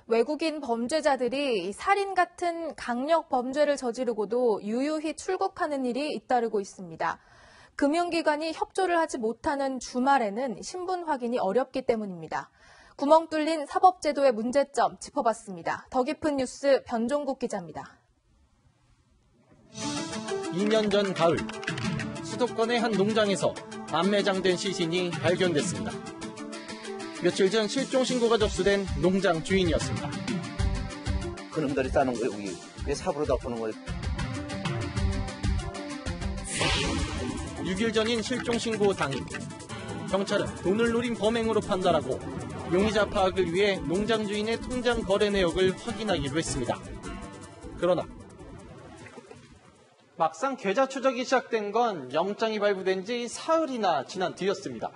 외국인 범죄자들이 살인 같은 강력 범죄를 저지르고도 유유히 출국하는 일이 잇따르고 있습니다. 금융기관이 협조를 하지 못하는 주말에는 신분 확인이 어렵기 때문입니다. 구멍 뚫린 사법제도의 문제점 짚어봤습니다. 더 깊은 뉴스 변종국 기자입니다. 2년 전 가을, 수도권의 한 농장에서 암매장된 시신이 발견됐습니다. 며칠 전 실종 신고가 접수된 농장 주인이었습니다. 그놈들이 싸는 거예요, 여기. 왜 삽으로 다 보는 거예요? 6일 전인 실종 신고 당일, 경찰은 돈을 노린 범행으로 판단하고 용의자 파악을 위해 농장 주인의 통장 거래 내역을 확인하기로 했습니다. 그러나 막상 계좌 추적이 시작된 건 영장이 발부된 지 사흘이나 지난 뒤였습니다.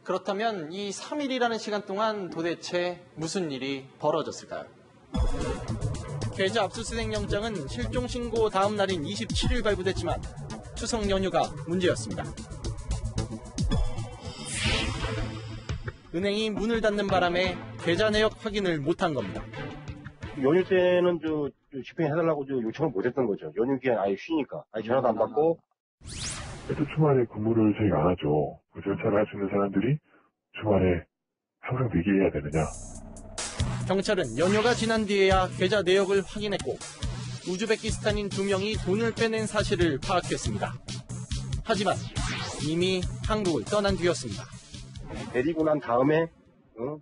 그렇다면 이 3일이라는 시간 동안 도대체 무슨 일이 벌어졌을까요? 계좌 압수수색 영장은 실종 신고 다음 날인 27일 발부됐지만 추석 연휴가 문제였습니다. 은행이 문을 닫는 바람에 계좌 내역 확인을 못한 겁니다. 연휴 때는 집행해달라고 요청을 못했던 거죠. 연휴 기간 아예 쉬니까. 아예 전화도 안 받고. 주말에 근무를 저희가 안 하죠. 그 절차를 할 수 있는 사람들이 주말에 항상 대기해야 되느냐. 경찰은 연휴가 지난 뒤에야 계좌 내역을 확인했고 우즈베키스탄인 2명이 돈을 빼낸 사실을 파악했습니다. 하지만 이미 한국을 떠난 뒤였습니다. 데리고 난 다음에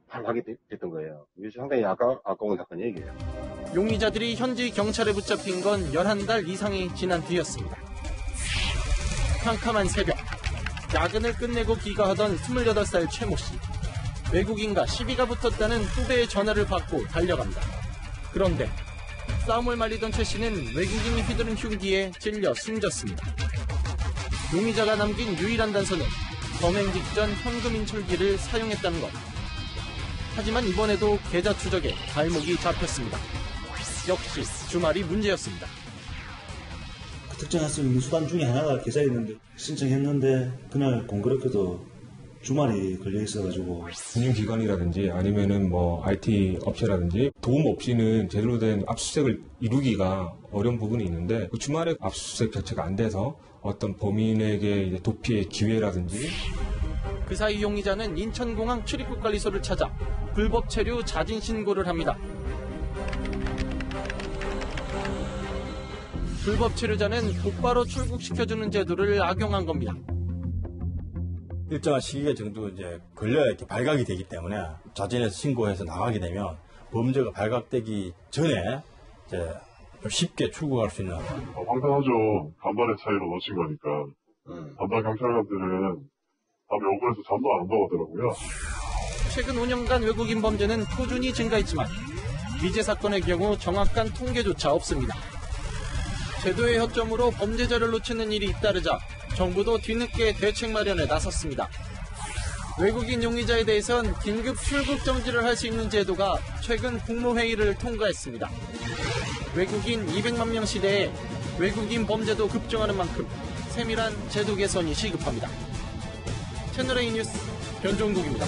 바로 가게 됐던 거예요. 이게 상당히 아까운 사건 얘기예요. 용의자들이 현지 경찰에 붙잡힌 건 11달 이상이 지난 뒤였습니다. 캄캄한 새벽, 야근을 끝내고 귀가하던 28살 최모 씨. 외국인과 시비가 붙었다는 후배의 전화를 받고 달려갑니다. 그런데 싸움을 말리던 최 씨는 외국인이 휘두른 흉기에 찔려 숨졌습니다. 용의자가 남긴 유일한 단서는 범행 직전 현금 인출기를 사용했다는 것. 하지만 이번에도 계좌 추적에 발목이 잡혔습니다. 역시 주말이 문제였습니다. 특정할 수 있는 수단 중에 하나가 계좌였는데 신청했는데 그날 공교롭게도 주말이 걸려 있어가지고 금융기관이라든지 아니면은 IT 업체라든지 도움 없이는 제대로 된 압수수색을 이루기가 어려운 부분이 있는데 그 주말에 압수수색 자체가 안 돼서 어떤 범인에게 이제 도피의 기회라든지 그 사이 용의자는 인천공항 출입국관리소를 찾아 불법 체류 자진 신고를 합니다. 불법 체류자는 곧바로 출국시켜주는 제도를 악용한 겁니다. 일정한 시기가 정도 이제 걸려야 이렇게 발각이 되기 때문에 자진해서 신고해서 나가게 되면 범죄가 발각되기 전에 이제 쉽게 출국할 수 있는. 황당하죠. 간발의 차이로 놓친 거니까. 담당 경찰관들은 밤에 억울해서 잠도 안 온다고 하더라고요. 최근 5년간 외국인 범죄는 꾸준히 증가했지만 미제 사건의 경우 정확한 통계조차 없습니다. 제도의 허점으로 범죄자를 놓치는 일이 잇따르자 정부도 뒤늦게 대책 마련에 나섰습니다. 외국인 용의자에 대해선 긴급 출국 정지를 할 수 있는 제도가 최근 국무회의를 통과했습니다. 외국인 200만 명 시대에 외국인 범죄도 급증하는 만큼 세밀한 제도 개선이 시급합니다. 채널A 뉴스 변종국입니다.